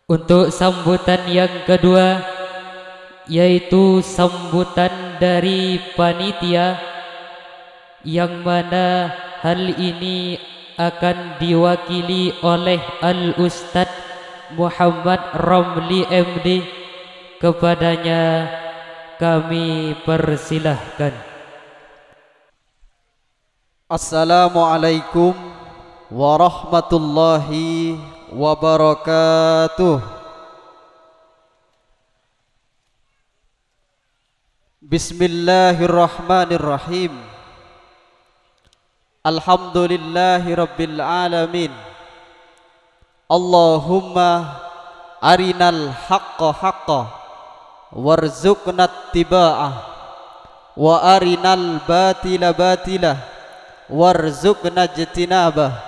Untuk sambutan yang kedua, yaitu sambutan dari panitia, yang mana hal ini akan diwakili oleh Al-Ustadz Muhammad Ramli MD. Kepadanya kami persilahkan. Assalamualaikum warahmatullahi wabarakatuh. Bismillahirrahmanirrahim. Alhamdulillahi rabbil alamin. Allahumma arinal haqqa haqqa warzuqna ittiba'ah wa arinal batila batilah warzuqna ijtinabah.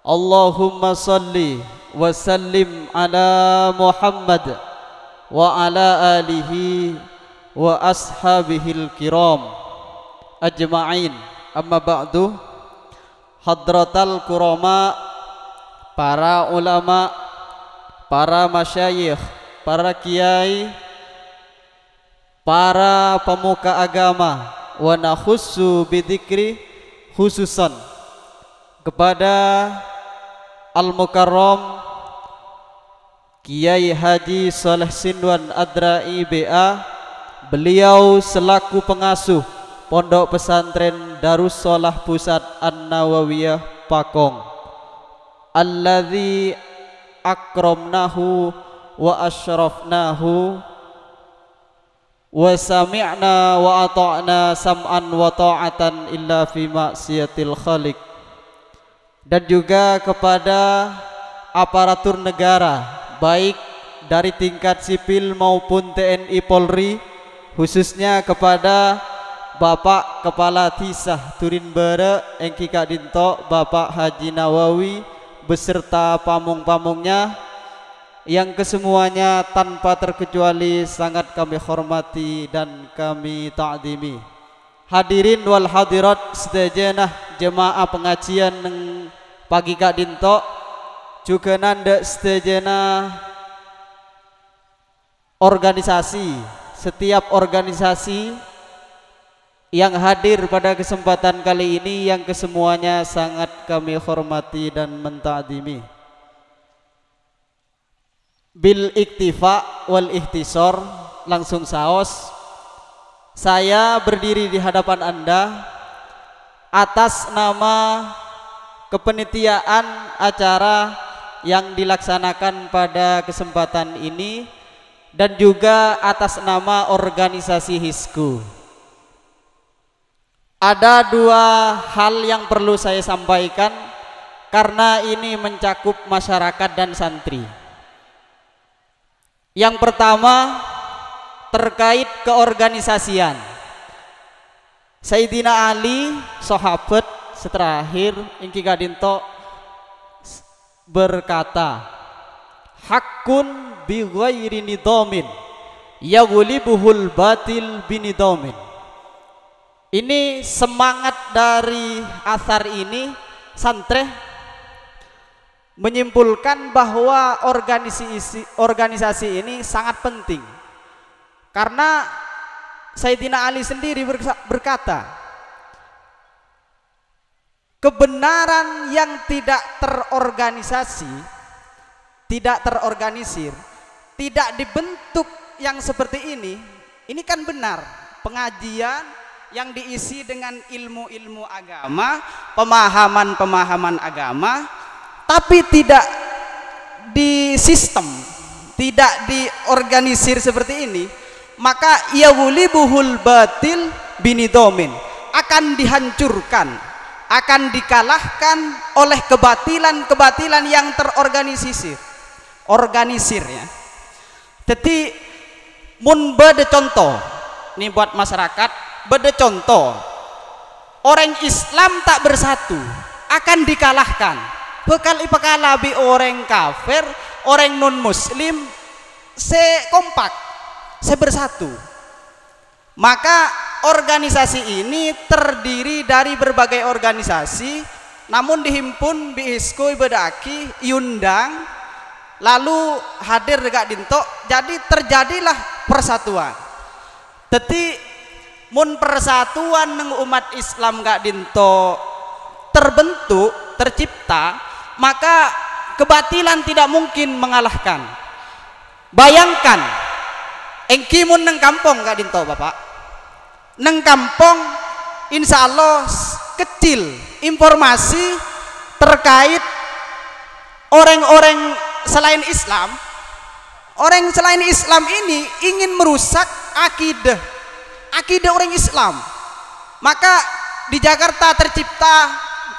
Allahumma salli wa sallim ala Muhammad wa ala alihi wa ashabihil kiram ajma'in. Amma ba'du. Hadratal kurama, para ulama, para masyayikh, para kiai, para pemuka agama, wa nakhussu bidzikri khususan kepada Al-Mukarram Kiai Haji Saleh Sinduan Adrai BA. Beliau selaku pengasuh Pondok Pesantren Darussalah Pusat An-Nawawiyah Pakong, alladzi akramnahu wa asyrafnahu wa sami'na wa ata'na sam'an wa ta'atan illa fi maksiatil khaliq. Dan juga kepada aparatur negara, baik dari tingkat sipil maupun TNI Polri, khususnya kepada Bapak Kepala Tisah Turinbere Engki Kak Dinto, Bapak Haji Nawawi beserta pamung-pamungnya yang kesemuanya tanpa terkecuali sangat kami hormati dan kami ta'zimi. Hadirin wal hadirat sedajenah jemaah pengajian neng pagi Kak Dinto, juga nanda sedajenah organisasi, setiap organisasi yang hadir pada kesempatan kali ini, yang kesemuanya sangat kami hormati dan mentakdimi. Bil iktifa wal ihtisor, langsung saos saya berdiri di hadapan Anda atas nama kepanitiaan acara yang dilaksanakan pada kesempatan ini, dan juga atas nama organisasi Hisku. Ada dua hal yang perlu saya sampaikan karena ini mencakup masyarakat dan santri. Yang pertama terkait keorganisasian. Sayyidina Ali sahabat seterakhir Engki Kadinto berkata, hakun bi ghairi nidamin yaghlibuhul batil binidamin. Ini semangat dari asar ini, santreh menyimpulkan bahwa organisasi ini sangat penting, karena Sayyidina Ali sendiri berkata, kebenaran yang tidak terorganisasi, tidak terorganisir, tidak dibentuk yang seperti ini kan benar. Pengajian yang diisi dengan ilmu-ilmu agama, pemahaman-pemahaman agama, tapi tidak di sistem, tidak diorganisir seperti ini, maka yaghlibuhul batil binidomin, akan dihancurkan, akan dikalahkan oleh kebatilan-kebatilan yang terorganisir, ya. Jadi mun bade contoh ini buat masyarakat, beda contoh, orang Islam tak bersatu akan dikalahkan. Bekal ipakala bi orang kafir, orang non muslim kompak, bersatu. Maka organisasi ini terdiri dari berbagai organisasi, namun dihimpun bi Hisku Ibadaki, Yundang lalu hadir dekat dinto, jadi terjadilah persatuan. Teti mun persatuan neng umat Islam gak dinto terbentuk, tercipta, maka kebatilan tidak mungkin mengalahkan. Bayangkan engki mun neng kampung gak dinto bapak, neng kampung insya Allah kecil informasi terkait orang-orang selain Islam. Orang selain Islam ini ingin merusak akidah orang Islam. Maka di Jakarta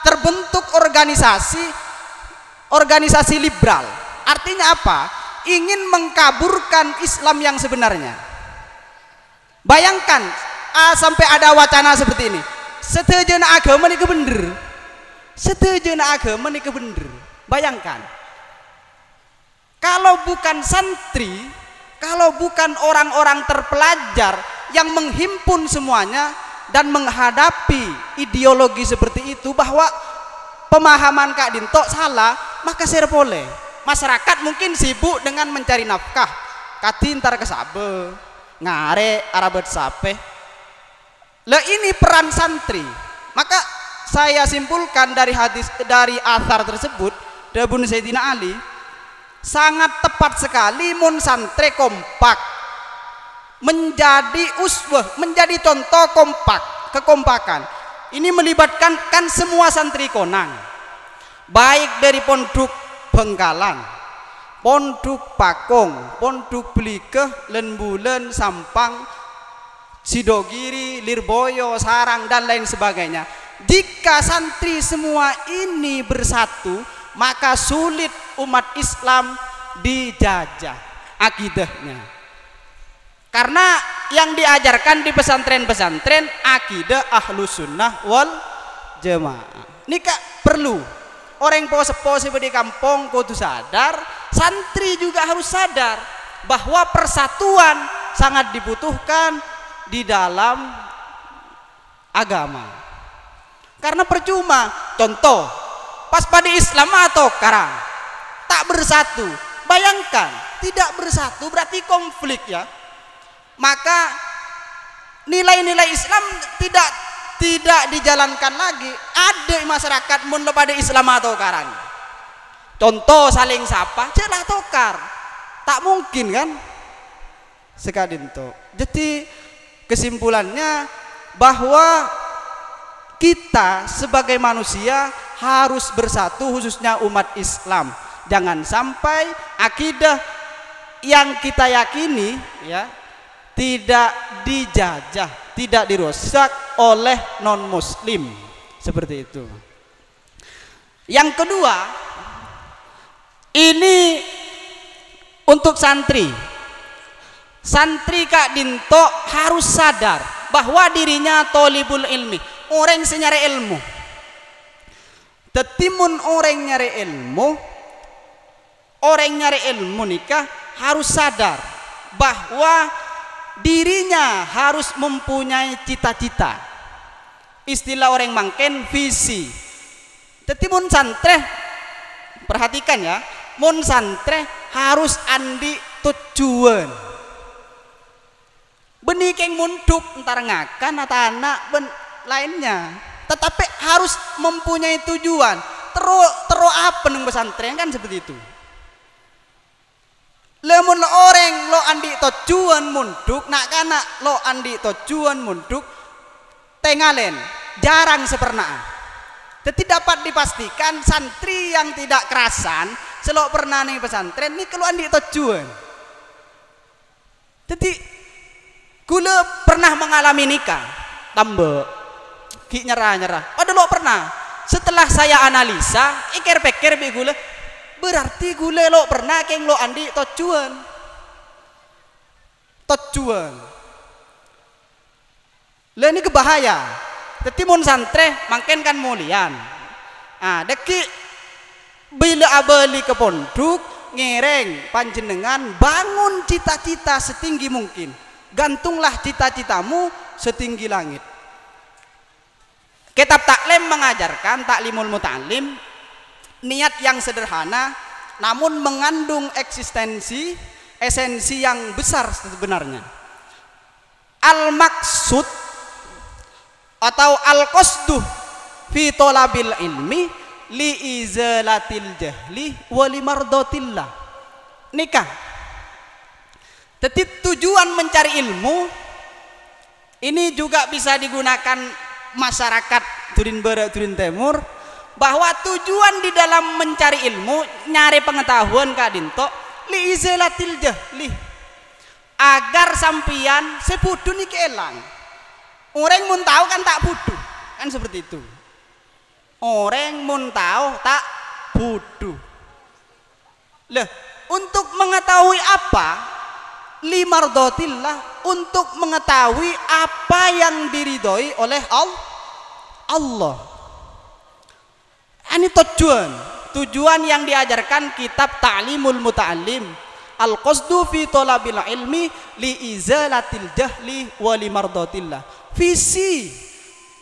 terbentuk organisasi liberal. Artinya apa? Ingin mengkaburkan Islam yang sebenarnya. Bayangkan sampai ada wacana seperti ini. Setejana agama ini bener. Setejana agama ini bener. Bayangkan, kalau bukan santri, kalau bukan orang-orang terpelajar yang menghimpun semuanya dan menghadapi ideologi seperti itu, bahwa pemahaman Kak Dinto salah, maka serpole masyarakat mungkin sibuk dengan mencari nafkah, katintar kesabe ngare arabet sape. Lah ini peran santri. Maka saya simpulkan dari athar tersebut, Dabun Sayyidina Ali, sangat tepat sekali mun santri kompak menjadi uswah, menjadi contoh kekompakan. Ini melibatkan semua santri konang, baik dari pondok Bengkalan, pondok Pakong, pondok Belikeh, Lembulen, Sampang, Sidogiri, Lirboyo, Sarang dan lain sebagainya. Jika santri semua ini bersatu, maka sulit umat Islam dijajah akidahnya. Karena yang diajarkan di pesantren-pesantren akidah Ahlus Sunnah wal Jamaah. Ini Kak perlu orang sepo di kampung kudu sadar, santri juga harus sadar bahwa persatuan sangat dibutuhkan di dalam agama. Karena percuma, contoh pas pada Islam atau karang tak bersatu, bayangkan tidak bersatu berarti konflik ya. Maka nilai-nilai Islam tidak dijalankan lagi. Ada masyarakat mun pada Islam atau karang, contoh saling sapa celah tokar, tak mungkin kan sekadin to. Jadi kesimpulannya bahwa kita sebagai manusia harus bersatu, khususnya umat Islam. Jangan sampai akidah yang kita yakini ya tidak dijajah, tidak dirusak oleh non muslim, seperti itu. Yang kedua, ini untuk santri. Santri Kak Dinto harus sadar bahwa dirinya tolibul ilmi, orang senyari ilmu. Tetimun orang nyari ilmu nikah harus sadar bahwa dirinya harus mempunyai cita-cita. Istilah orang mangken visi. Tetimun santre, perhatikan ya, mun santre harus andi tujuan. Benikeng munduk entar ngakan atau anak lainnya, tetapi harus mempunyai tujuan. Terus apa neng pesantren kan seperti itu. Lemun orang lo andi tujuan munduk, nak kana lo andi tujuan munduk, tengalen jarang sepernah. Jadi dapat dipastikan santri yang tidak kerasan selok pernah nih pesantren ini kalau andi tujuan. Jadi gula pernah mengalami nikah, tambah ki nyerah. Padahal lo pernah. Setelah saya analisa, pikir gula, berarti gula lo pernah keng lo andi tujuan. Lah ini kebahaya. Jadi mun santre mangken kan mulian. Deki bila abali ke pondok ngereng panjenengan bangun cita-cita setinggi mungkin. Gantunglah cita-citamu setinggi langit. Kitab taklim mengajarkan taklimul muta'alim, niat yang sederhana namun mengandung esensi yang besar sebenarnya. Al-maksud atau al-qasdu fi thalabil ilmi li izalatil jahli wa limardatillah. Nikah. Jadi tujuan mencari ilmu ini juga bisa digunakan masyarakat Durin Barat, Durin Timur, bahwa tujuan di dalam mencari ilmu, nyari pengetahuan Kak Dinto, li izalatil jahli, agar sampian sepudu niki elang. Orang mun tahu kan tak budu, kan seperti itu. Orang mun tahu tak budu. Lah, untuk mengetahui apa? Limardatillah, untuk mengetahui apa yang diridhoi oleh Allah. Ini tujuan yang diajarkan kitab Ta'limul Muta'allim, al-qasdu fi thalabil ilmi li izalatil jahli wa limardatillah. Visi,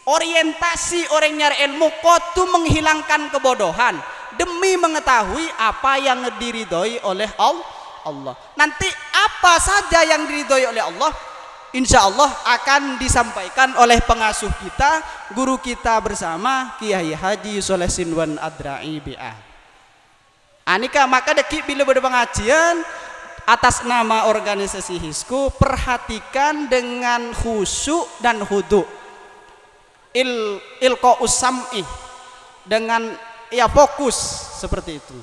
orientasi orang nyari ilmu kudu menghilangkan kebodohan demi mengetahui apa yang diridhoi oleh Allah. Nanti apa saja yang diridhoi oleh Allah, insya Allah akan disampaikan oleh pengasuh kita, guru kita bersama, Kiai Haji Soleh Sinwan Adra'i BA. Anika maka deki bila berpengajian atas nama organisasi Hisku, perhatikan dengan khusyuk dan hudu, ilqa'us sam'i, dengan ya fokus seperti itu.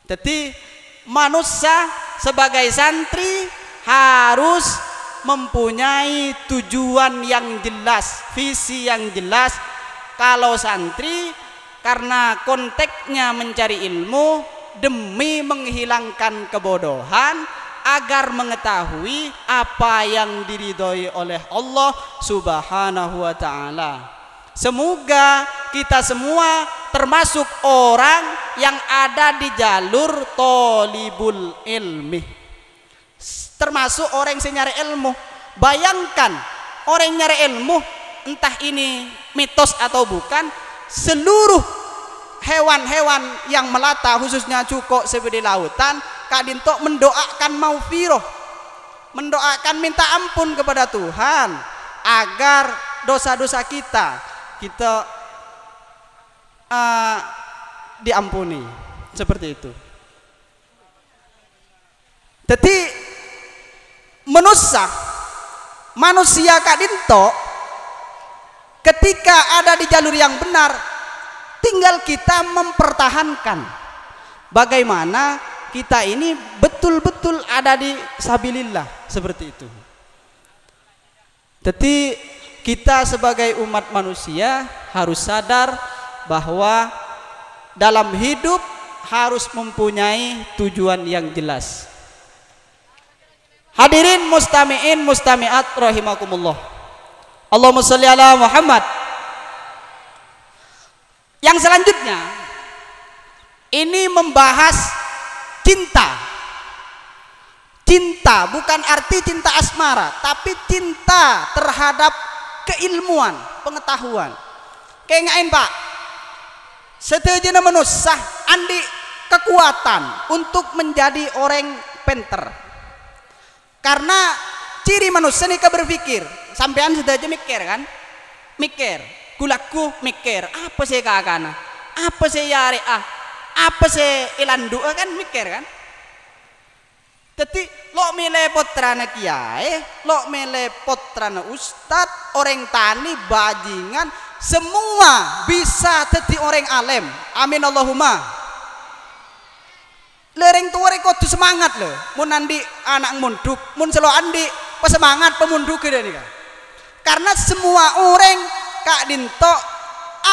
Jadi manusia sebagai santri harus mempunyai tujuan yang jelas, visi yang jelas. Kalau santri karena konteksnya mencari ilmu demi menghilangkan kebodohan agar mengetahui apa yang diridhoi oleh Allah Subhanahu wa ta'ala. Semoga kita semua termasuk orang yang ada di jalur tolibul ilmi, termasuk orang yang nyari ilmu. Bayangkan orang yang nyari ilmu, entah ini mitos atau bukan, seluruh hewan-hewan yang melata khususnya cuko seperti lautan, Kak Dinto mendoakan maufiroh, mendoakan minta ampun kepada Tuhan agar dosa-dosa kita diampuni, seperti itu. Jadi manusia Kak Dinto ketika ada di jalur yang benar, tinggal kita mempertahankan bagaimana kita ini betul-betul ada di sabilillah, seperti itu. Jadi kita sebagai umat manusia harus sadar bahwa dalam hidup harus mempunyai tujuan yang jelas. Hadirin mustami'in mustami'at rahimakumullah. Allahumma sholli ala Muhammad. Yang selanjutnya ini membahas cinta. Cinta bukan arti cinta asmara, tapi cinta terhadap keilmuan, pengetahuan. Kengain Pak, setejana manusia andi kekuatan untuk menjadi orang pinter. Karena ciri manusia ini berpikir, sampean sudah aja mikir kan? Mikir, gulaku mikir, apa sih kakana? Apa sih yari apa sih ilandu kan mikir kan? Jadi lo milih putrana kiai, lo milih putrana ustad, orang tani, bajingan, semua bisa jadi orang alim. Amin Allahumma. Lereng tua rekod semangat loh. Mun andi anak munduk, mun selo andi pesemangat pemunduk gitu nih kan. Karena semua orang Kak Dinto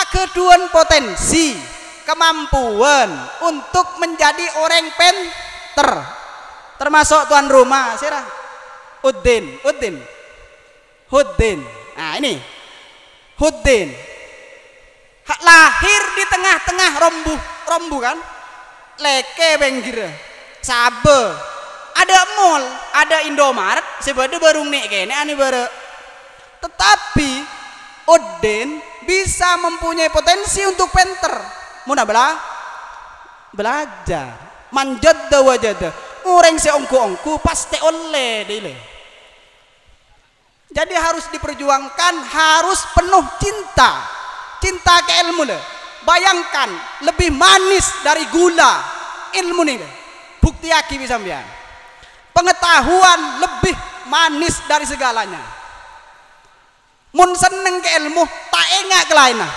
akeduan potensi, kemampuan untuk menjadi orang pinter. Termasuk tuan rumah sirah Udin. Nah ini Udin lahir di tengah-tengah rombu kan, leke benggir sabe, ada mall, ada Indomaret, sebada baru nih kayaknya ani baru. Tetapi Udin bisa mempunyai potensi untuk pinter. Muna belah belajar. Manjadda wajada, orang seongku-ongku pasti oleh dile. Jadi harus diperjuangkan, harus penuh cinta, cinta ke ilmu le. Bayangkan lebih manis dari gula ilmu nih le. Bukti aki bisa biar pengetahuan lebih manis dari segalanya. Mun seneng ke ilmu tak engak kelainan,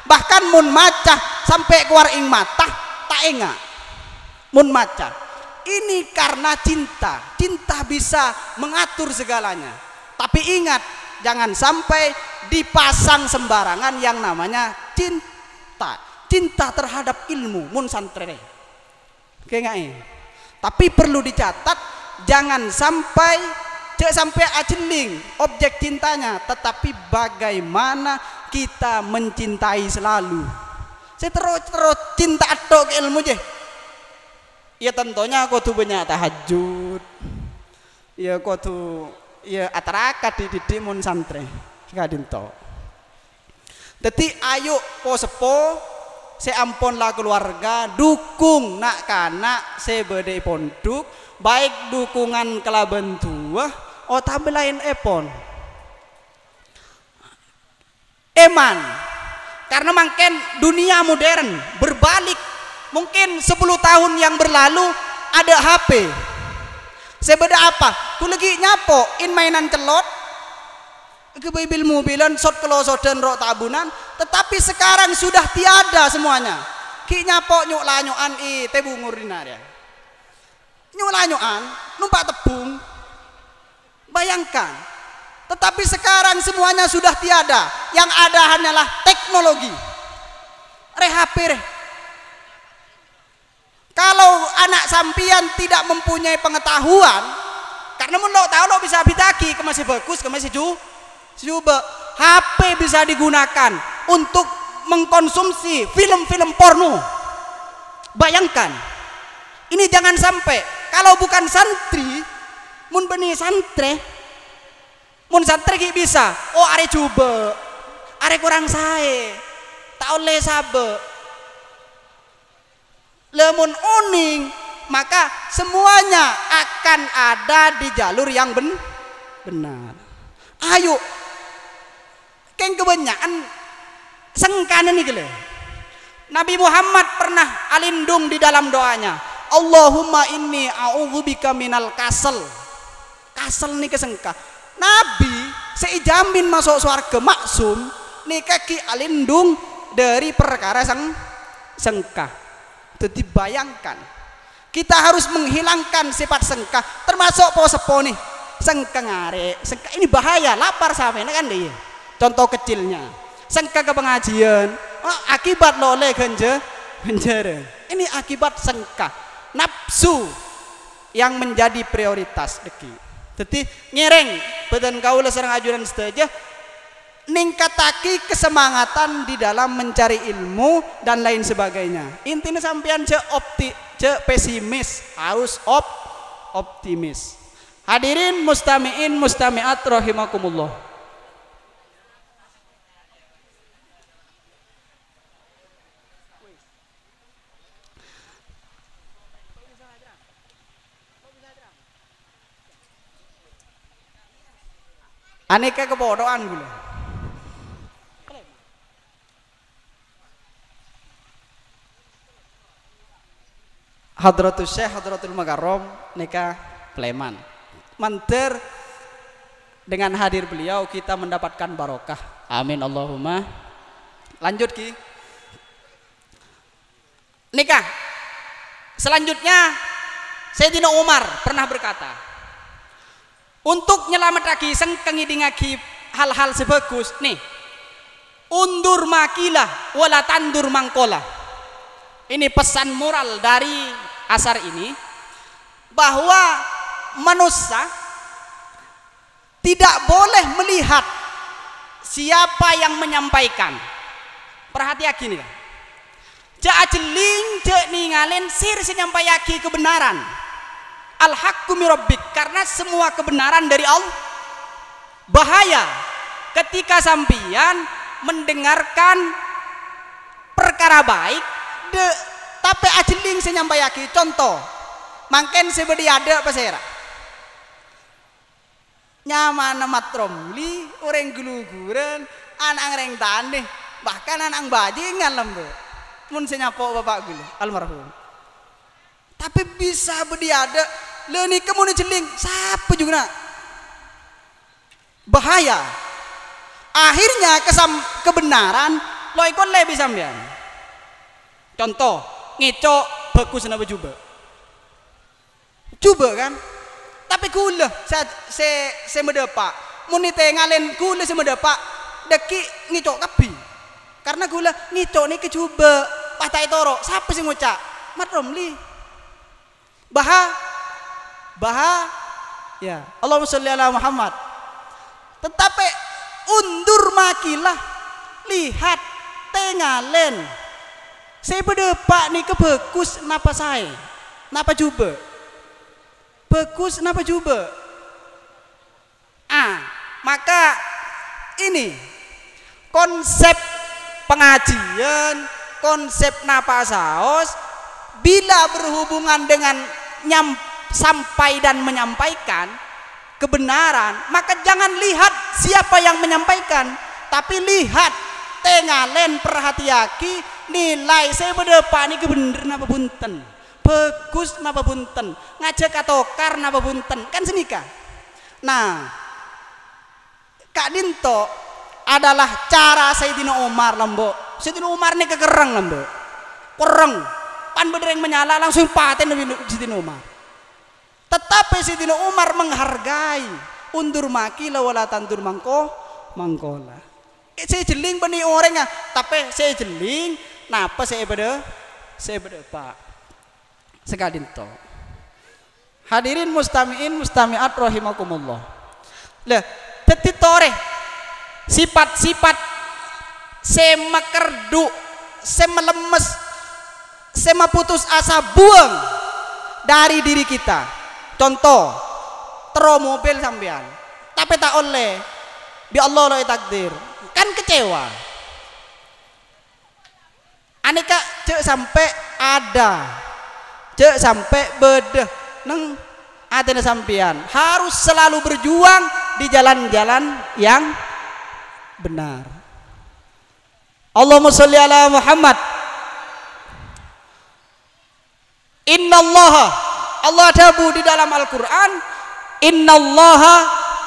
bahkan mun maca sampai keluar ing mata tak engak. Mun maca ini karena cinta. Cinta bisa mengatur segalanya. Tapi ingat, jangan sampai dipasang sembarangan yang namanya cinta. Cinta terhadap ilmu mun santre. Tapi perlu dicatat, jangan sampai ajeling objek cintanya, tetapi bagaimana kita mencintai selalu. Saya terus cinta atau ke ilmu je. Ya tentunya kau tuh banyak tahajud. Ya kau tuh ya atarakat di mun santre. Kadin to. Dadi ayo po sepo seamponlah keluarga dukung nak kanak sebede ponduk baik dukungan kelaban tua oh tapi lain epon eman karena makin dunia modern berbalik. Mungkin 10 tahun yang berlalu ada HP. Sebeda apa? Ku lagi nyapo in mainan celot. Ke mobilan shot kelosodan rok tabunan, tetapi sekarang sudah tiada semuanya. Ki nyapo nyuk lanyoan tebungur dinaria. Nyuk lanyoan numpak tebung. Bayangkan. Tetapi sekarang semuanya sudah tiada. Yang ada hanyalah teknologi. HP reh. Kalau anak sampian tidak mempunyai pengetahuan, karena mun lo tahu lo bisa bitaki ke masih bagus ke masih coba HP bisa digunakan untuk mengkonsumsi film-film porno. Bayangkan, ini jangan sampai kalau bukan santri, mun beni santre, mun santri bisa, oh are coba, are kurang sae, tak oleh sabe. Lemun uning maka semuanya akan ada di jalur yang benar. Ayo keng kebanyakan sengkana nih gile. Nabi Muhammad pernah alindung di dalam doanya, Allahumma inni a'udzubika minal kasal. Kasal nih kesengka. Nabi seijamin masuk surga maksum nih kaki alindung dari perkara sengka. Jadi bayangkan kita harus menghilangkan sifat sengkah, termasuk posepo nih sengkah ngare, sengkah ini bahaya, lapar sampai kan deh. Contoh kecilnya sengkah ke pengajian, akibat lo oleh genjere. Ini akibat sengkah nafsu yang menjadi prioritas deki. Jadi ngereng badan kau serang ajuran saja. Ningkataki kesemangatan di dalam mencari ilmu dan lain sebagainya. Intinya sampean ce pesimis, harus optimis. Hadirin mustamiin mustamiat rahimakumullah. Aneka kebodohan gula. Hadratul Syekh Hadratul Magarom nikah Pleman. Manter dengan hadir beliau kita mendapatkan barokah. Amin Allahumma. Lanjut ki. Nikah. Selanjutnya Sayyidina Umar pernah berkata, untuk nyelamatake sengkeng idingaki hal-hal sebagus nih. Undur makilah wala tandur mangkola. Ini pesan moral dari asar ini, bahwa manusia tidak boleh melihat siapa yang menyampaikan. Perhatikan ini. Jak ajeling, jak ningalin sir menyampaikan kebenaran. Al-haqqu min rabbik, karena semua kebenaran dari Allah. Bahaya ketika sampian mendengarkan perkara baik tapi ajeling saya nyampaiaki contoh mangken sebedi ada apa saya nyaman amat romli orang guluguran anak reng tane bahkan anak bajingan lembu mun saya nyapa bapak gulu almarhum tapi bisa bedi ada leni kamu jeling siapa juga bahaya akhirnya kebenaran loikon lebih sampean contoh ngecok bagus napa juba kan tapi gula saya mendepak munite ngalen gula saya mendepak deki ngecok kapi karena gula ngecok nih kecuba patai toro siapa sih ngucap mat romli ya Allahumma sholli ala Muhammad tetapi undur makilah lihat tengalen saya berdepak nih ke bagus napa saya napa juga bagus napa juga maka ini konsep pengajian konsep napa saos bila berhubungan dengan sampai dan menyampaikan kebenaran maka jangan lihat siapa yang menyampaikan tapi lihat tengalen perhatiaki nilai saya berdepan ini bener napa bunten bagus napa bunten ngajak atokar napa bunten kan senika nah Kak Dinto adalah cara Sayyidina Umar lembo Sayyidina Umar ini kekereng lembo kereng pan bedereng menyala langsung paten Sayyidina Umar tetapi Sayyidina Umar menghargai undur maki lawala tandur mangkola saya jeling bani orang tapi saya jeling napa saya beda pak sekadin to hadirin mustamiin mustamiat rahimakumullah lah teti tore sifat-sifat saya makerdu saya melemes saya putus asa buang dari diri kita contoh tero mobil sampean tapi tak oleh bi Allah lo takdir kan kecewa aneka cek sampai ada cek sampai bedah neng atena sampean harus selalu berjuang di jalan-jalan yang benar Allahumma sholli ala Muhammad innallaha Allah dabu di dalam Al-Quran innallaha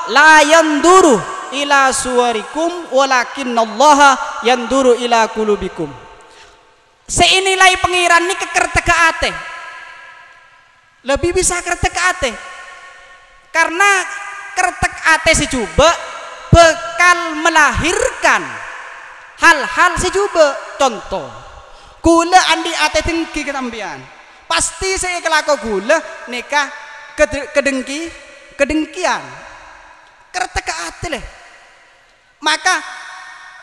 la yanduru ila suwarikum walakinnallaha yanduru ila kulubikum seinilai pengiran ini kekerteka ate lebih bisa kerteka ate karena kertek ate si coba bekal melahirkan hal-hal si coba contoh gula andi ate tinggi ketampian pasti saya kelako gula nikah kedengkian kerteka ate leh maka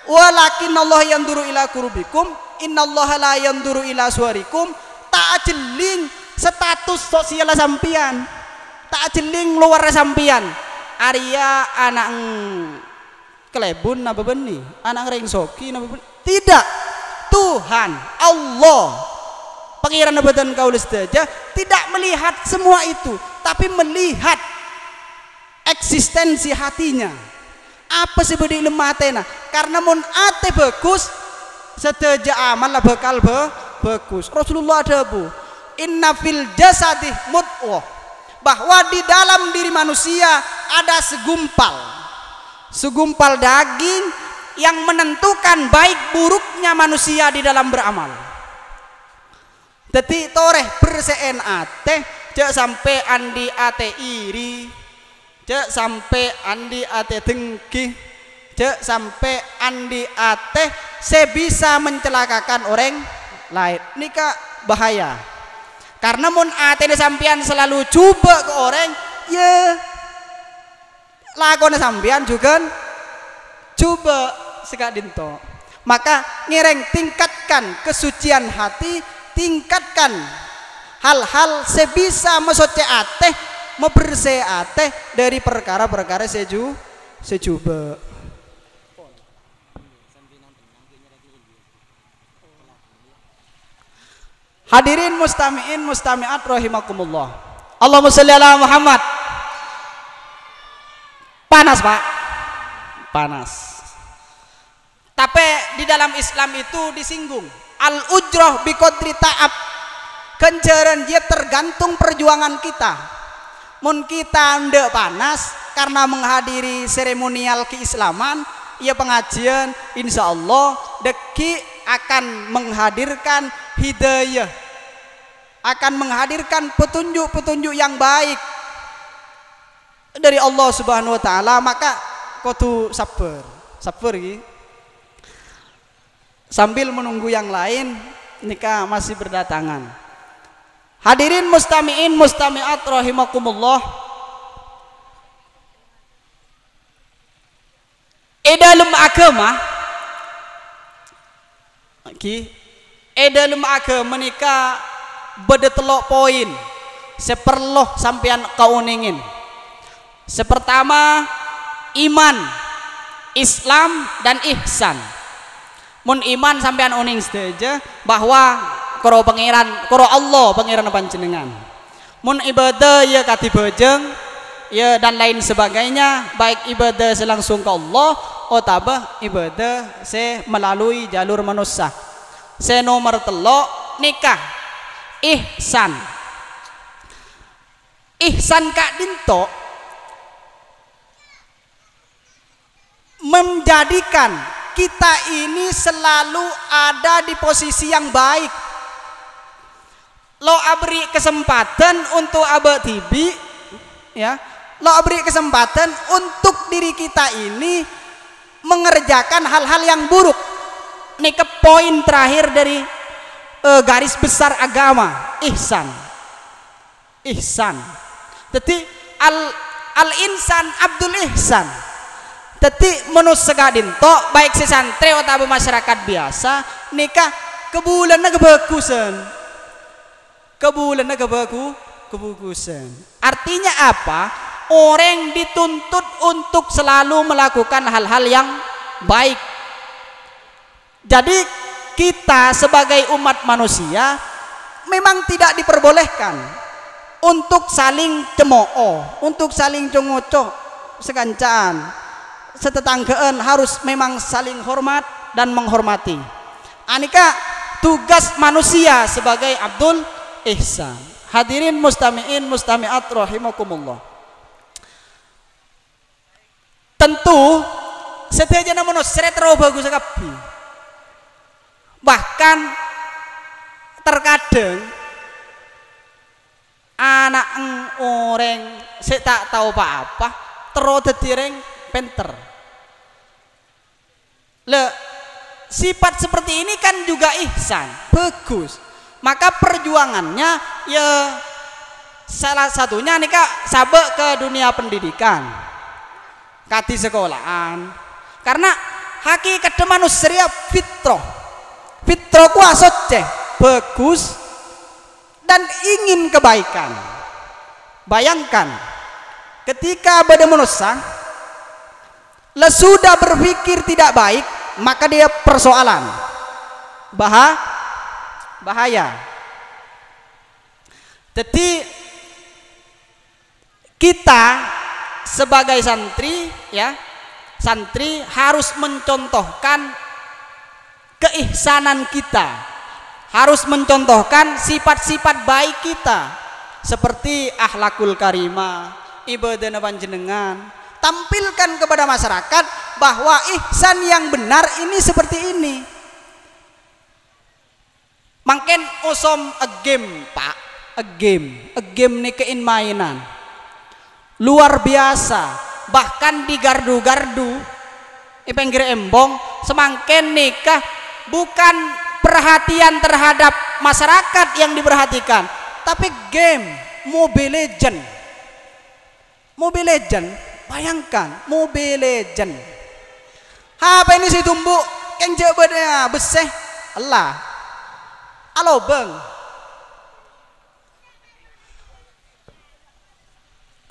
walakin Allah yanduru ila kurubikum innallaha la yanduru ila suwarikum tak jeling status sosial sampian tak jeling luar sampian Arya anak kelebun napa beni anak rengsoki napa beni tidak Tuhan Allah pengiran abatan kaulis saja tidak melihat semua itu tapi melihat eksistensi hatinya apa sih bedi lemah tena karena mun ate bagus seteja amal lah bakal bagus Rasulullah ada bu inna fil jasadi mudghah bahwa di dalam diri manusia ada segumpal daging yang menentukan baik buruknya manusia di dalam beramal jadi toreh berseen ate cek sampai andi ate iri cek sampai andi ate dengki cek sampai andi ate sebisa mencelakakan orang lain nikah bahaya karena mun ate sampean selalu coba ke orang ya lakone sampean juga coba sekadinto maka ngireng tingkatkan kesucian hati tingkatkan hal-hal sebisa mesoce ate membersih ate dari perkara-perkara sejuba Hadirin mustami'in mustami'at rahimakumullah. Allahumma sholli ala Muhammad. Panas, Pak. Panas. Tapi di dalam Islam itu disinggung al ujroh biqadri ta'ab. Kenceran dia tergantung perjuangan kita. Mun kita ndak panas karena menghadiri seremonial keislaman, ya pengajian insya Allah deki akan menghadirkan hidayah, akan menghadirkan petunjuk-petunjuk yang baik dari Allah Subhanahu wa taala. Maka kudu sabar iki. Sambil menunggu yang lain nikah masih berdatangan. Hadirin mustami'in mustami'at rahimakumullah. Dalam agama dalam agama nikah beda telok poin seperloh sampean kauningin. Sepertama iman, Islam dan ihsan. Mun iman sampean uning saja bahwa karo pangeran, karo Allah pangeran panjenengan. Mun ibadah ya katibajeng ya dan lain sebagainya, baik ibadah selangsung ke Allah atau ibadah melalui jalur manusia. Nomor telok nikah ihsan. Ihsan kak dinto menjadikan kita ini selalu ada di posisi yang baik. Lo abri kesempatan untuk abah tibi, ya. Lo abri kesempatan untuk diri kita ini mengerjakan hal-hal yang buruk. Ini ke poin terakhir dari garis besar agama, ihsan. Ihsan. Jadi al insan abdul ihsan. Jadi menurut segadin tok baik si santri atau masyarakat biasa nikah kebulannya kebagusan. Kebulannya kebagusan. Artinya apa? Orang dituntut untuk selalu melakukan hal-hal yang baik. Jadi kita sebagai umat manusia memang tidak diperbolehkan untuk saling cemooh, untuk saling cengocok sekancaan. Setetanggaan harus memang saling hormat dan menghormati. Anika tugas manusia sebagai abdul ihsan. Hadirin mustami'in mustami'at rahimakumullah. Tentu sedayana manusia terlalu bagus sekali. Bahkan terkadang anak orang saya tak tahu apa-apa terus tertireng penter. Sifat seperti ini kan juga ihsan, bagus. Maka perjuangannya ya salah satunya nih kak sabek ke dunia pendidikan, kati sekolahan. Karena hakikat manusia fitrah, fitrah kuasa bagus dan ingin kebaikan. Bayangkan ketika pada manusia sudah berpikir tidak baik, maka dia persoalan bahaya. Jadi kita sebagai santri ya, santri harus mencontohkan keihsanan kita, harus mencontohkan sifat-sifat baik kita seperti akhlakul karimah, ibadah panjenengan. Tampilkan kepada masyarakat bahwa ihsan yang benar ini seperti ini. Mungkin osom a game pak, a game nikein mainan luar biasa. Bahkan di gardu-gardu pinggir embong semangken nikah bukan perhatian terhadap masyarakat yang diperhatikan, tapi game Mobile Legend. Bayangkan Mobile Legend. Apa ini si tumbuk yang jawabannya beseh Allah. Halo bang.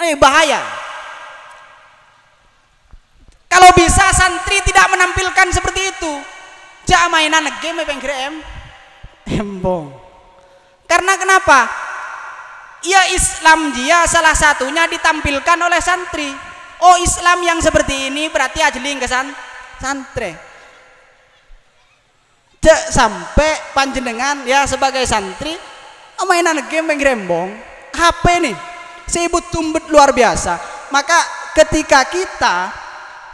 Ini bahaya. Kalau bisa santri tidak menampilkan seperti itu. Jangan mainan game pengen embong. Karena kenapa? Ya Islam dia salah satunya ditampilkan oleh santri. Oh, Islam yang seperti ini berarti ajling ke santri. Cek sampai panjenengan ya sebagai santri mainan game yang grembong, HP nih sibut tumbet luar biasa. Maka ketika kita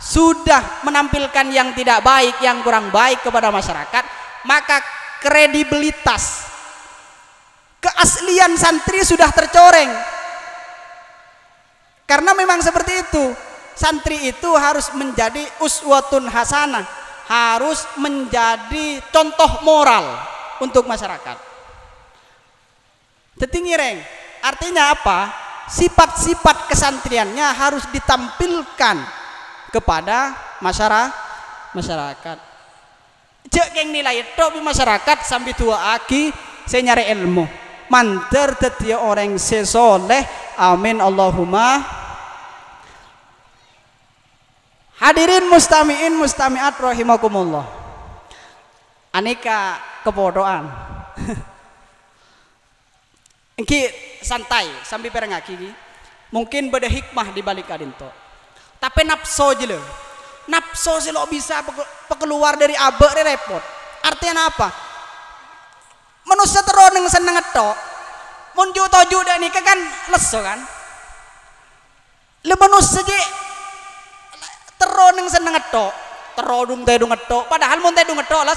sudah menampilkan yang tidak baik, yang kurang baik kepada masyarakat, maka kredibilitas keaslian santri sudah tercoreng. Karena memang seperti itu, santri itu harus menjadi uswatun hasanah, harus menjadi contoh moral untuk masyarakat. Tetingireng artinya apa? Sifat-sifat kesantriannya harus ditampilkan kepada masyarakat. Cek yang nilai itu masyarakat sambil tua aki saya nyari ilmu manter tetia orang sesoleh. Amin Allahumma. Hadirin mustamiin mustamiat rahimakumullah. Aneka kebodohan. Engki santai sambil perengaki mungkin beda hikmah di balik adinto. Tapi nafsu aja loh. Nafsu sih lo bisa keluar dari abek repot. Artinya apa? Manusia teroneng seneng ngetok. Munju toju dan nikah kan leso kan. Le manusia je teroneng seneng ngetok. Terodung tedung ngetok. Padahal mun tedung ngetok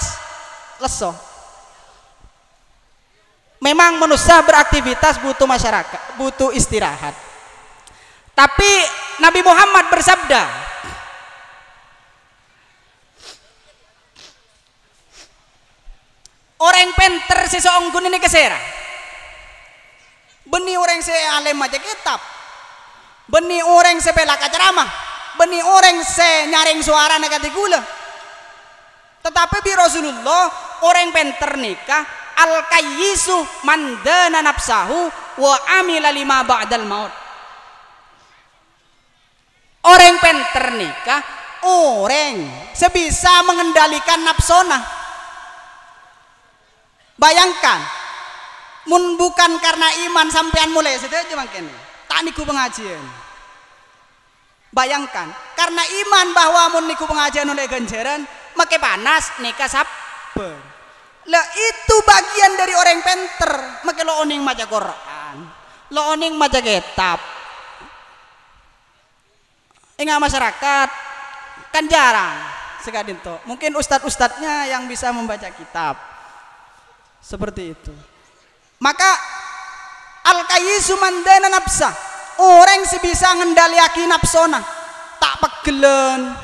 leso. Memang manusia beraktivitas butuh masyarakat, butuh istirahat. Tapi Nabi Muhammad bersabda, orang penter seseorang ini kesera. Beni orang se alim aja kitab. Beni orang se pelaka ceramah. Beni orang se nyaring suara nekati gula. Tetapi bi Rasulullah orang penter nikah al-kayyisu mandana nafsahu wa amila lima ba'dal maut. Orang penter nikah orang sebisa mengendalikan nafsona. Bayangkan mun bukan karena iman sampean mulai saja mungkin tak niku pengajian. Bayangkan karena iman bahwa mun niku pengajian oleh ganjaran make panas nikah sabar. Lah itu bagian dari orang penter. Make lo oning maca Quran, lo oning maca kitab. Ingat masyarakat kan jarang sekadin toh. Mungkin ustadz-ustadznya yang bisa membaca kitab seperti itu. Maka al-kayyisu mandana nafsa, orang sih bisa ngendaliaki nafsona, tak pegelen.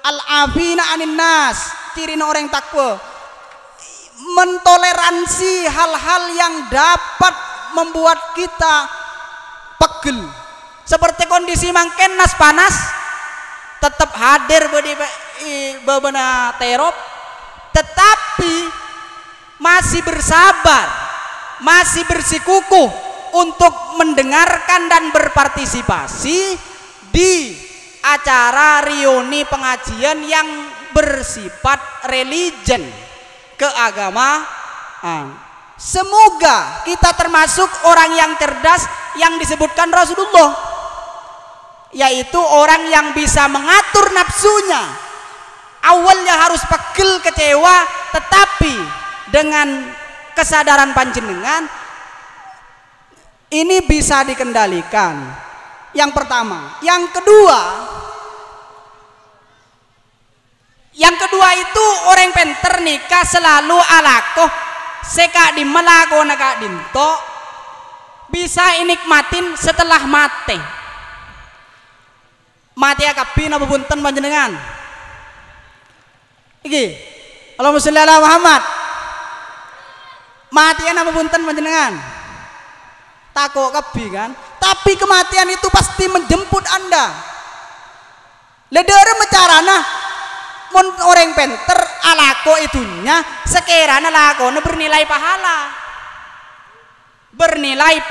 Al-afina anin nas, ciri orang takwa, mentoleransi hal-hal yang dapat membuat kita pegel. Seperti kondisi mangken nas panas tetap hadir bebena terop, tetapi masih bersabar, masih bersikukuh untuk mendengarkan dan berpartisipasi di acara reuni pengajian yang bersifat religion, keagamaan. Semoga kita termasuk orang yang cerdas yang disebutkan Rasulullah, yaitu orang yang bisa mengatur nafsunya. Awalnya harus pegel kecewa, tetapi dengan kesadaran panjenengan ini bisa dikendalikan. Yang pertama, yang kedua itu orang penter nikah selalu alakoh seka di melago naga dinto bisa inikmatin setelah mati. Mati akapi napa punten panjenengan. Iki, Allahumma sholli ala Muhammad. Matian napa punten panjenengan. Takok kabi kan. Tapi kematian itu pasti menjemput Anda. Ledere mecarana mun orang penter alako itunya sekiranya lakone bernilai pahala. Bernilai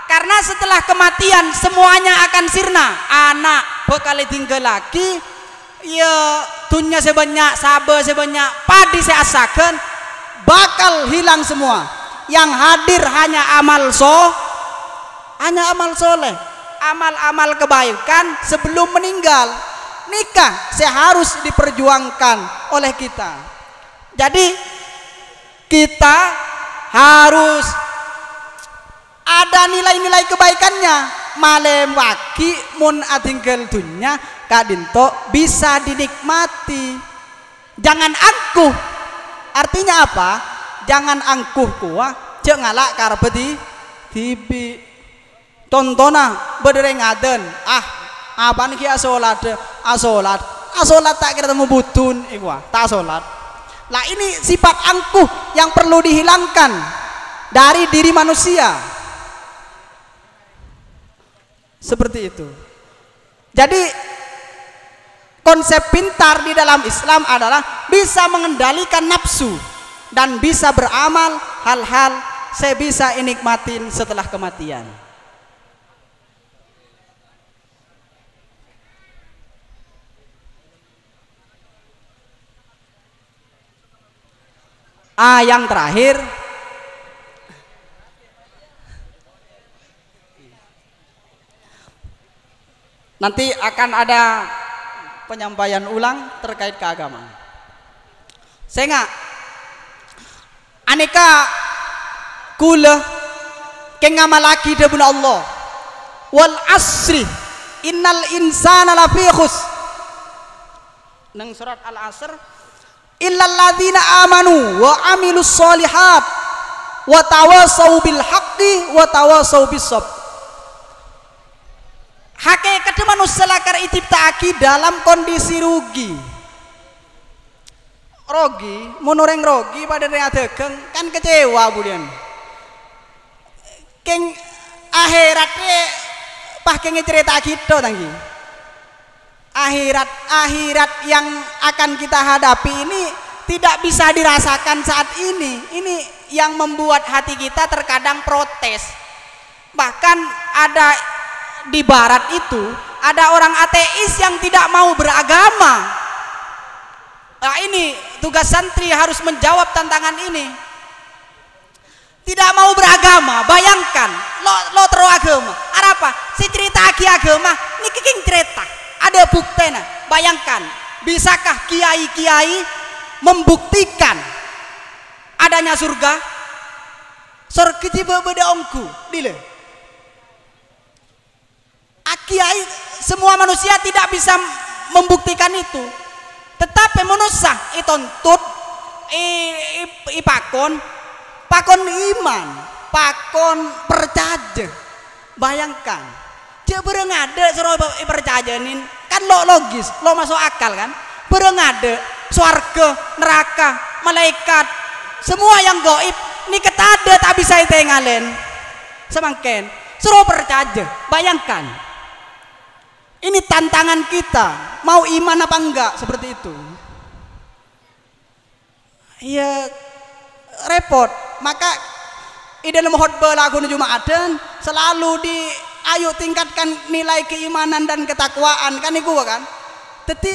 karena setelah kematian semuanya akan sirna. Anak bakal tinggal lagi, ya dunia sebanyak, sabar sebanyak, padi seasakan bakal hilang semua. yang hadir hanya hanya amal soleh, amal-amal kebaikan sebelum meninggal. Nikah seharus diperjuangkan oleh kita. Jadi kita harus ada nilai-nilai kebaikannya. Malem waki mun atinggal dunya kadinto bisa dinikmati. Jangan angkuh. Artinya apa? Jangan angkuh kuah cek ngalak karepe di TV. Tontona bederengaden. Apa nih asolat tak kira temu butun tak asolat. Lah ini sifat angkuh yang perlu dihilangkan dari diri manusia. Seperti itu. Jadi konsep pintar di dalam Islam adalah bisa mengendalikan nafsu dan bisa beramal hal-hal saya bisa nikmatin setelah kematian. Yang terakhir nanti akan ada penyampaian ulang terkait keagamaan. Saya aneka kula keng ngamalaki debun Allah wal asri innal insana lafi khus nang surat al-asr illal ladzina amanu wa amilus solihat wa tawasau bil haqqi wa tawasau bis sabr. Hakikat manusia lakar itiptaaki dalam kondisi rugi. Monoreng rogi pada adegeng kan kecewa budian. Keng akhiratnya pah keng cerita kita tanggi. Akhirat yang akan kita hadapi ini tidak bisa dirasakan saat ini. Ini yang membuat hati kita terkadang protes. Bahkan ada di barat itu ada orang ateis yang tidak mau beragama. Nah, ini tugas santri harus menjawab tantangan ini. Tidak mau beragama, bayangkan lo terus agama. Apa? Si cerita agama, niki king cerita. Ada buktena. Bayangkan, bisakah kiai-kiai membuktikan adanya surga? Surga tiba beda ongku, dile. Kiai semua manusia tidak bisa membuktikan itu. Tetapi manusia ituntut pakon iman, pakon percaya. Bayangkan, dia berengade suruh percayain kan lo logis, lo masuk akal kan? Berengade, swarga, neraka, malaikat, semua yang gaib, ini ketada tak bisa ditengalen. Semangken, suruh percaya. Bayangkan. Ini tantangan kita, mau iman apa enggak seperti itu. Ya repot. Maka di dalam khutbah lagu Jumatan selalu ayo tingkatkan nilai keimanan dan ketakwaan kan itu kan. Jadi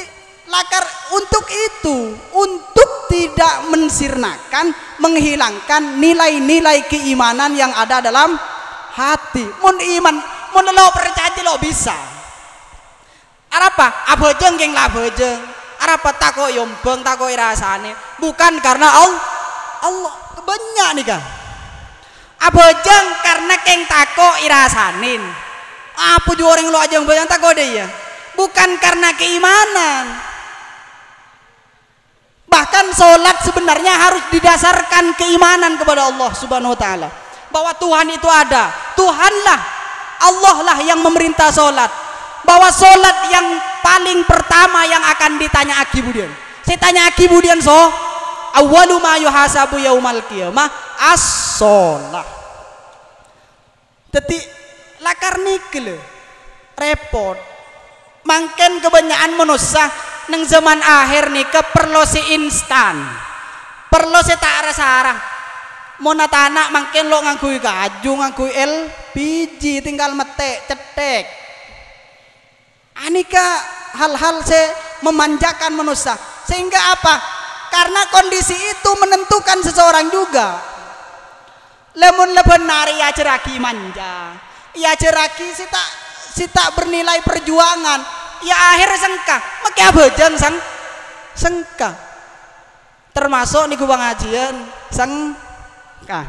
lakar untuk itu, untuk tidak mensirnakan, menghilangkan nilai-nilai keimanan yang ada dalam hati. Mun iman, mun lo percaya lo bisa. Arapa abojeng geng labojeng. Arapa tako yombeng tako irasane. Bukan karena Allah kebanyak nih kan. Abojeng karena keng tako irasanin. Apa juga orang lo aja yang banyak tako deh ya. Bukan karena keimanan. Bahkan sholat sebenarnya harus didasarkan keimanan kepada Allah Subhanahu Wa Taala. Bahwa Tuhan itu ada. Tuhanlah, Allah lah yang memerintah sholat. Bahwa sholat yang paling pertama yang akan ditanya akibudian. Saya tanya akibudian awwalu ma yuhasabu yaumal qiyamah as-sholah. Jadi lakar nikel repot. Mangken kebanyakan manusia neng zaman akhir nih perlu si instan, perlu si tak arah-arah. Mau natana mangken lo ngangkui kaju, ngangkui LPG, tinggal metek, cetek. Anika hal-hal memanjakan manusia sehingga apa? Karena kondisi itu menentukan seseorang juga. Lemun lebenar ya ceraki manja, ya ceraki sita bernilai perjuangan, ya akhir sengka, make abejan sengka, termasuk niku pengajian sengka.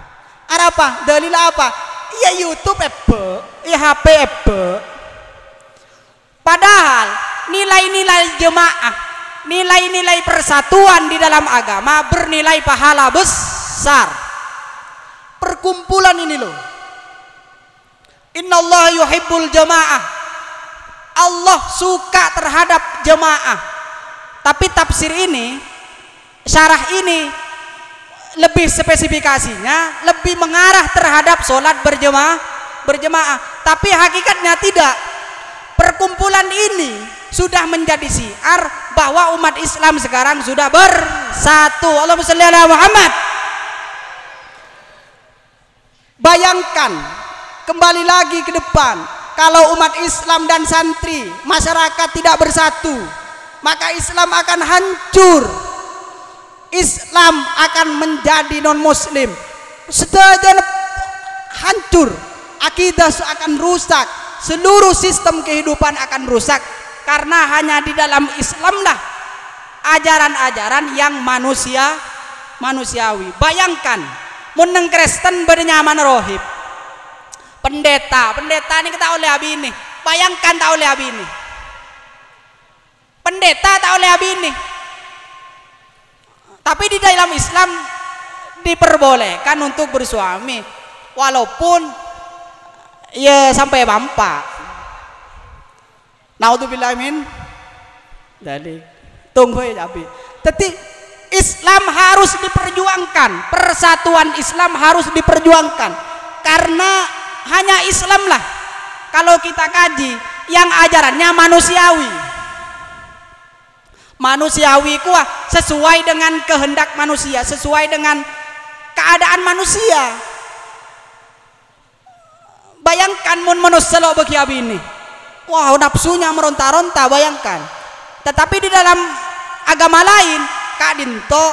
Apa? Dalil apa? Ya YouTube ya HP Padahal nilai-nilai jemaah, nilai-nilai persatuan di dalam agama bernilai pahala besar. Perkumpulan ini loh. Innallaha yuhibbul jamaah. Allah suka terhadap jemaah. Tapi tafsir ini, syarah ini lebih spesifikasinya lebih mengarah terhadap sholat berjemaah. Tapi hakikatnya tidak. Perkumpulan ini sudah menjadi syiar bahwa umat Islam sekarang sudah bersatu. Allahumma shalli ala Muhammad. Bayangkan kembali lagi ke depan, kalau umat Islam dan santri masyarakat tidak bersatu, maka Islam akan hancur. Islam akan menjadi non muslim, sejajar hancur, akidah akan rusak, seluruh sistem kehidupan akan rusak, karena hanya di dalam Islamlah ajaran-ajaran yang manusiawi. Bayangkan muneng Kristen bernyaman rohib, pendeta ini kita oleh abi ini, bayangkan tak oleh abi ini, pendeta tak oleh abi ini. Tapi di dalam Islam diperbolehkan untuk bersuami walaupun ya sampai bampak. Naudzubillah min. Jadi tunggu ya abi. Tapi Islam harus diperjuangkan, persatuan Islam harus diperjuangkan, karena hanya Islamlah kalau kita kaji yang ajarannya manusiawi kuah, sesuai dengan kehendak manusia, sesuai dengan keadaan manusia. Bayangkan mun manusia lo bagi ini, wow, nafsunya meronta-ronta, bayangkan. Tetapi di dalam agama lain, Kak Dinto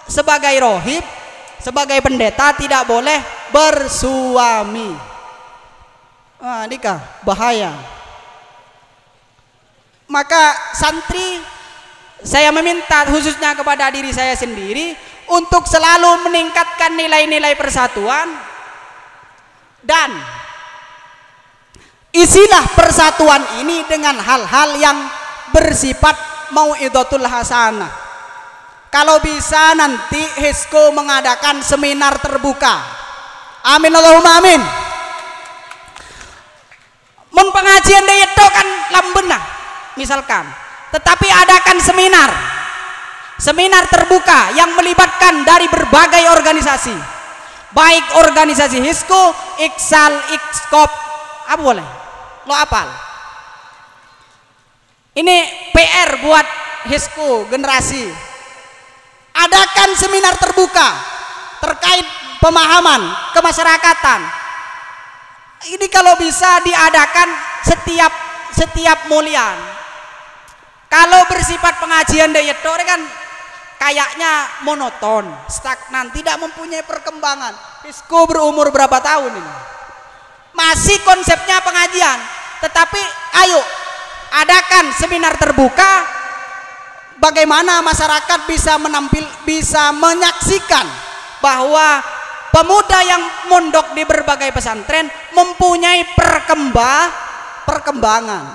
sebagai rohib, sebagai pendeta tidak boleh bersuami. Nikah bahaya. Maka santri, saya meminta khususnya kepada diri saya sendiri untuk selalu meningkatkan nilai-nilai persatuan, dan isilah persatuan ini dengan hal-hal yang bersifat mau'idatul hasanah. Kalau bisa nanti Hisko mengadakan seminar terbuka. Amin Allahumma amin. Mun pengajian daya itu kan lambenah misalkan, tetapi adakan seminar terbuka yang melibatkan dari berbagai organisasi, baik organisasi Hisko, Iksal, Ikskop, apa boleh lo apal. Ini PR buat Hisko generasi. Adakan seminar terbuka terkait pemahaman kemasyarakatan. Ini kalau bisa diadakan setiap mulian. Kalau bersifat pengajian dayeto kan kayaknya monoton, stagnan, tidak mempunyai perkembangan. Hisko berumur berapa tahun ini? Masih konsepnya pengajian, tetapi ayo adakan seminar terbuka. Bagaimana masyarakat bisa menyaksikan bahwa pemuda yang mondok di berbagai pesantren mempunyai perkembangan,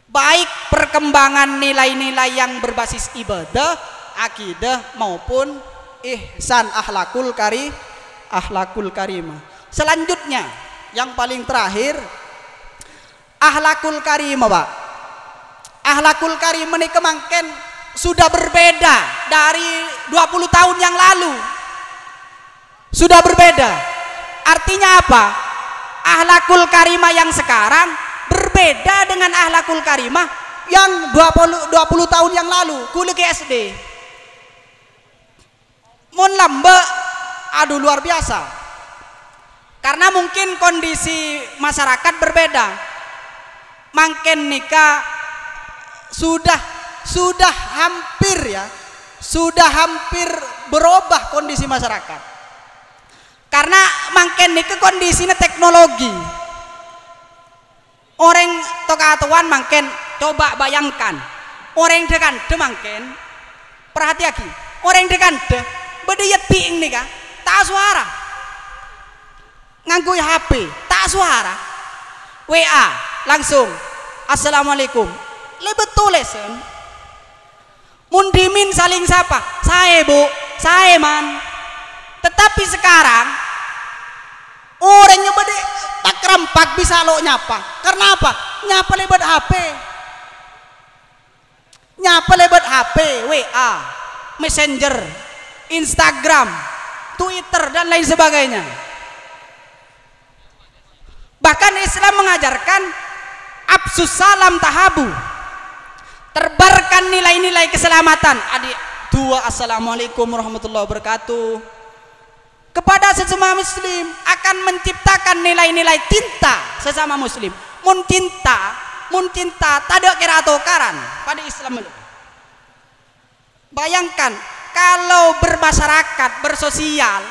baik perkembangan nilai-nilai yang berbasis ibadah, akidah maupun ihsan, akhlakul karimah. Selanjutnya yang paling terakhir, akhlakul karimah, Pak. Akhlakul karimah ini kemangken sudah berbeda dari 20 tahun yang lalu. Sudah berbeda. Artinya apa? Akhlakul karimah yang sekarang berbeda dengan akhlakul karimah yang 20 tahun yang lalu. Kuliah ke SD. Mun lambe, aduh luar biasa. Karena mungkin kondisi masyarakat berbeda. Mangken nikah sudah hampir berubah kondisi masyarakat. Karena mangken niki kondisinya teknologi. Orang tokatuan mangken coba bayangkan. Orang dekan de mangken perhati lagi. Orang dekan de bedaya ting nih kah? Tak suara. Nganggo HP, tak suara. WA langsung. Assalamualaikum. Lebet tulisan. Mundimin saling sapa. Saya bu, saya man. Tetapi sekarang orangnya bede tak rempak bisa lo nyapa. Karena apa? Nyapa lebet HP. Nyapa lebet HP, WA, Messenger, Instagram, Twitter dan lain sebagainya. Bahkan Islam mengajarkan absus salam tahabu, terbarkan nilai-nilai keselamatan. Adik dua assalamualaikum warahmatullahi wabarakatuh kepada sesama muslim akan menciptakan nilai-nilai cinta sesama muslim. Mun cinta tak ada kira atau karan pada Islam. Bayangkan kalau bermasyarakat bersosial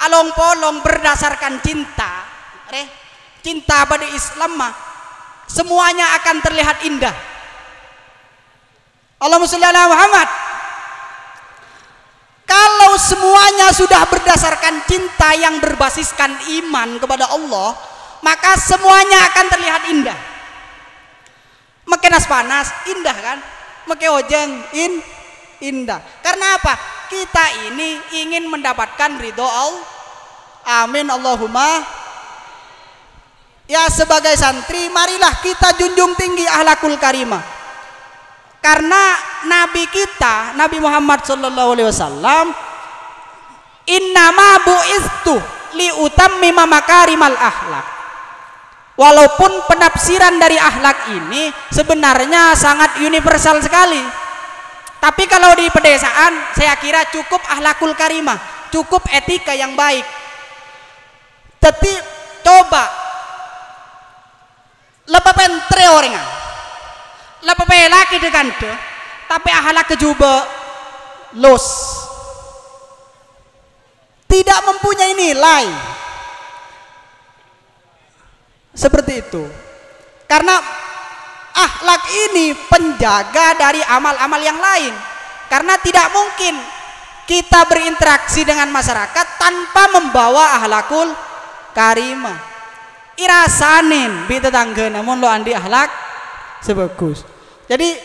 along polong berdasarkan cinta, cinta pada Islam mah semuanya akan terlihat indah. Allahumma sholli ala Muhammad. Kalau semuanya sudah berdasarkan cinta yang berbasiskan iman kepada Allah, maka semuanya akan terlihat indah. Makin panas indah kan? Makin ojeng indah. Karena apa? Kita ini ingin mendapatkan ridho Allah. Amin Allahumma. Ya sebagai santri marilah kita junjung tinggi akhlakul karimah. Karena Nabi kita, Nabi Muhammad sallallahu alaihi wasallam, innama bu'istu li utammima makarimal akhlak. Walaupun penafsiran dari akhlak ini sebenarnya sangat universal sekali. Tapi kalau di pedesaan saya kira cukup akhlakul karimah, cukup etika yang baik. Tapi coba lepapen tre orengan. Lepapen laki dengan de, tapi akhlak kejuba los. Tidak mempunyai nilai. Seperti itu. Karena akhlak ini penjaga dari amal-amal yang lain. Karena tidak mungkin kita berinteraksi dengan masyarakat tanpa membawa akhlakul karimah. Irasanin bi tetangga namun lo andi akhlak sebagus. Jadi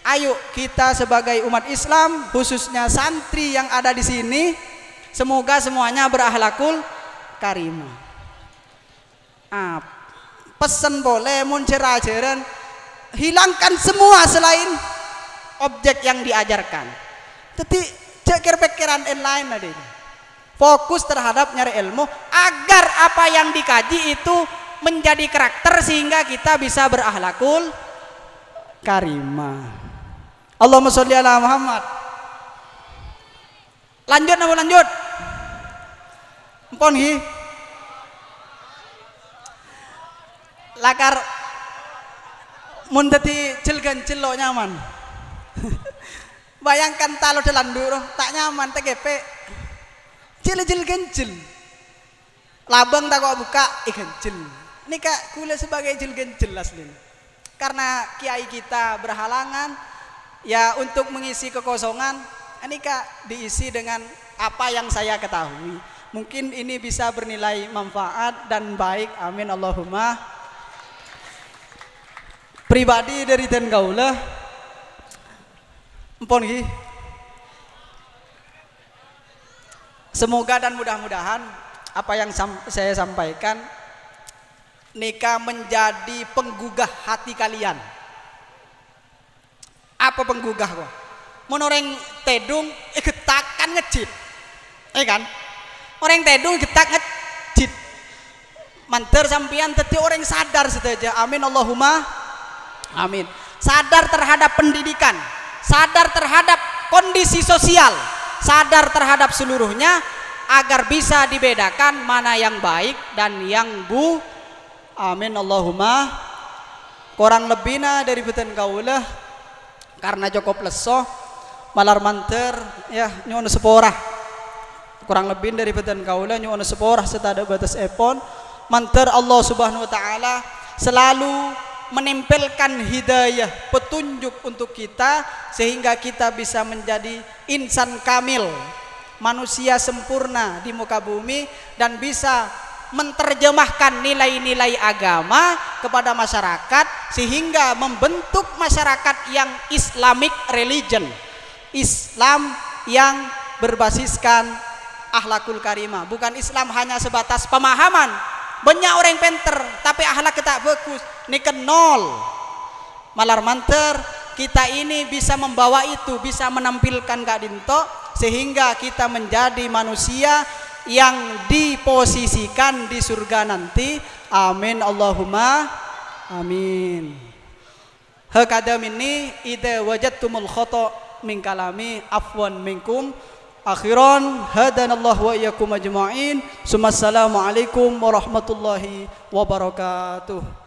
ayo kita sebagai umat Islam khususnya santri yang ada di sini semoga semuanya berakhlakul karimah. Pesan boleh muncerajaran hilangkan semua selain objek yang diajarkan. Tapi cekir pikiran lain ada ini. Fokus terhadap nyari ilmu agar apa yang dikaji itu menjadi karakter sehingga kita bisa berakhlakul karimah. Allahumma sholli ala Muhammad. Lanjut nama lanjut. Empon hi. Lakar mun dadi jil-gancil lo nyaman. Bayangkan talo delanduro tak nyaman TGP. Jil-gancil. Labang tak kok buka gancil. Ini kak kula sebagai jil-gancil asli. Karena kiai kita berhalangan ya untuk mengisi kekosongan ini kak diisi dengan apa yang saya ketahui. Mungkin ini bisa bernilai manfaat dan baik. Amin Allahumma. Pribadi dari dan gaula empon hi. Semoga dan mudah-mudahan apa yang saya sampaikan nikah menjadi penggugah hati kalian. Apa penggugah kok? Menoreng tedung getakan ngejit. Kan? Orang tedung getak ngejit. Manter sampian teti orang sadar saja. Amin Allahumma. Amin. Sadar terhadap pendidikan, sadar terhadap kondisi sosial, sadar terhadap seluruhnya agar bisa dibedakan mana yang baik dan yang bu. Amin Allahumma. Kurang lebihnya dari beten kaulah karena cukup lesoh malar manter ya nyuwun sepora kurang lebih dari badan kaula nyuwun seporah serta ada batas epon mantar Allah Subhanahu wa taala selalu menempelkan hidayah petunjuk untuk kita sehingga kita bisa menjadi insan kamil, manusia sempurna di muka bumi dan bisa menerjemahkan nilai-nilai agama kepada masyarakat sehingga membentuk masyarakat yang Islamic religion, Islam yang berbasiskan akhlakul karimah, bukan Islam hanya sebatas pemahaman. Banyak orang pinter tapi akhlak kita bagus niken nol. Malar manter kita ini bisa membawa itu, bisa menampilkan Kak Dinto sehingga kita menjadi manusia yang diposisikan di surga nanti. Amin Allahumma amin. Hakadam ini idza wajadtumul khata min kalami afwan minkum. Akhiran hadanallahu wa iyyakum ajma'in. Assalamualaikum warahmatullahi wabarakatuh.